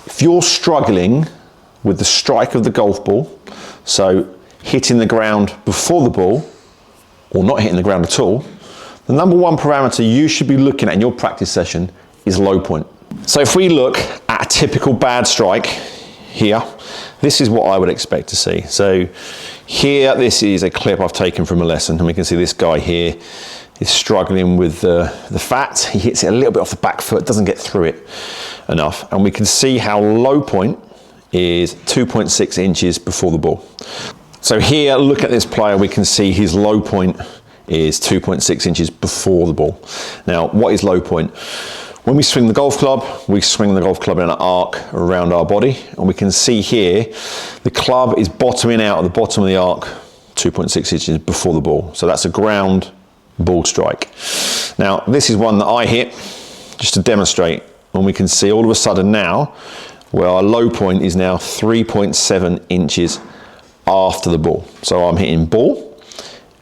If you're struggling with the strike of the golf ball, so hitting the ground before the ball, or not hitting the ground at all, the number one parameter you should be looking at in your practice session is low point. So if we look at a typical bad strike here, this is what I would expect to see. So here, this is a clip I've taken from a lesson, and we can see this guy here is struggling with the fat. He hits it a little bit off the back foot, doesn't get through it enough. And we can see how low point is 2.6 inches before the ball. So here, look at this player, we can see his low point is 2.6 inches before the ball. Now, what is low point? When we swing the golf club in an arc around our body, and we can see here, the club is bottoming out at the bottom of the arc 2.6 inches before the ball. So that's a ground ball strike. Now, this is one that I hit just to demonstrate, and we can see all of a sudden now, where our low point is now 3.7 inches after the ball. So I'm hitting ball,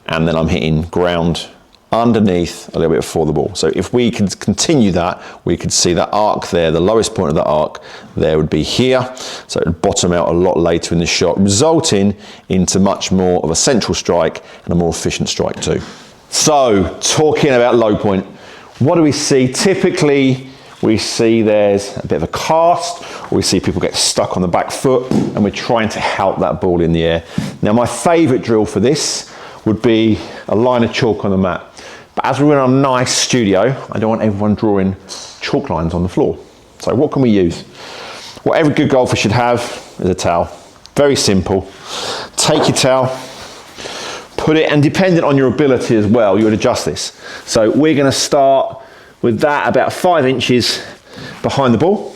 and then I'm hitting ground underneath a little bit before the ball. So if we can continue that, we could see that arc there, the lowest point of the arc there would be here. So it would bottom out a lot later in the shot, resulting into much more of a central strike and a more efficient strike too. So talking about low point, what do we see? Typically, we see there's a bit of a cast, or we see people get stuck on the back foot, and we're trying to help that ball in the air. Now, my favorite drill for this would be a line of chalk on the mat. But as we're in a nice studio, I don't want everyone drawing chalk lines on the floor. So what can we use? What every good golfer should have is a towel. Very simple. Take your towel, put it, and depending on your ability as well, you would adjust this. So we're gonna start with that about 5 inches behind the ball,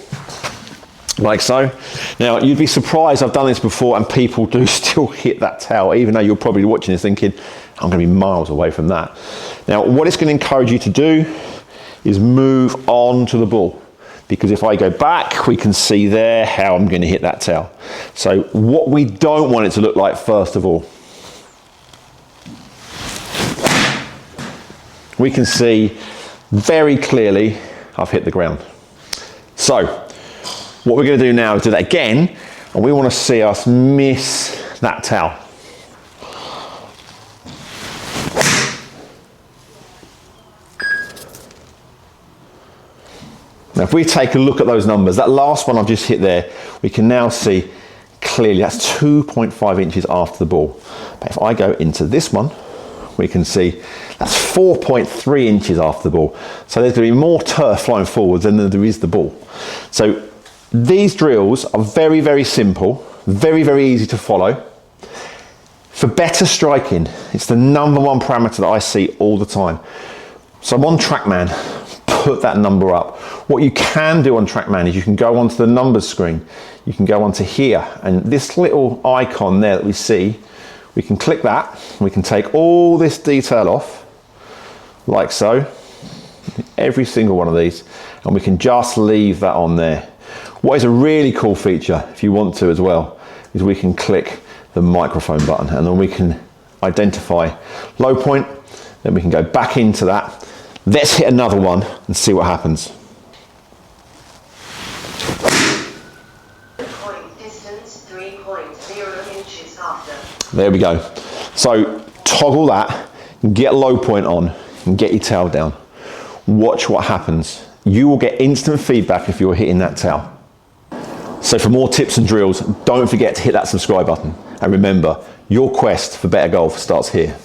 like so. Now, you'd be surprised, I've done this before, and people do still hit that towel, even though you're probably watching this thinking, I'm gonna be miles away from that. Now, what it's gonna encourage you to do is move on to the ball, because if I go back, we can see there how I'm gonna hit that towel. So what we don't want it to look like, first of all, we can see very clearly I've hit the ground. So what we're going to do now is do that again, and we want to see us miss that towel. Now if we take a look at those numbers, that last one I've just hit there, we can now see clearly that's 2.5 inches after the ball. But if I go into this one, we can see that's 4.3 inches after the ball. So there's going to be more turf flying forwards than there is the ball. So these drills are very, very simple, very, very easy to follow. For better striking, it's the number one parameter that I see all the time. So I'm on Trackman, put that number up. What you can do on Trackman is you can go onto the numbers screen. You can go onto here, and this little icon there that we see, we can click that, we can take all this detail off, like so, every single one of these, and we can just leave that on there. What is a really cool feature, if you want to as well, is we can click the microphone button, and then we can identify low point, then we can go back into that. Let's hit another one and see what happens. Distance 3.0 inches after. There we go. So toggle that, get low point on, and get your towel down. Watch what happens. You will get instant feedback if you're hitting that towel. So for more tips and drills, don't forget to hit that subscribe button. And remember, your quest for better golf starts here.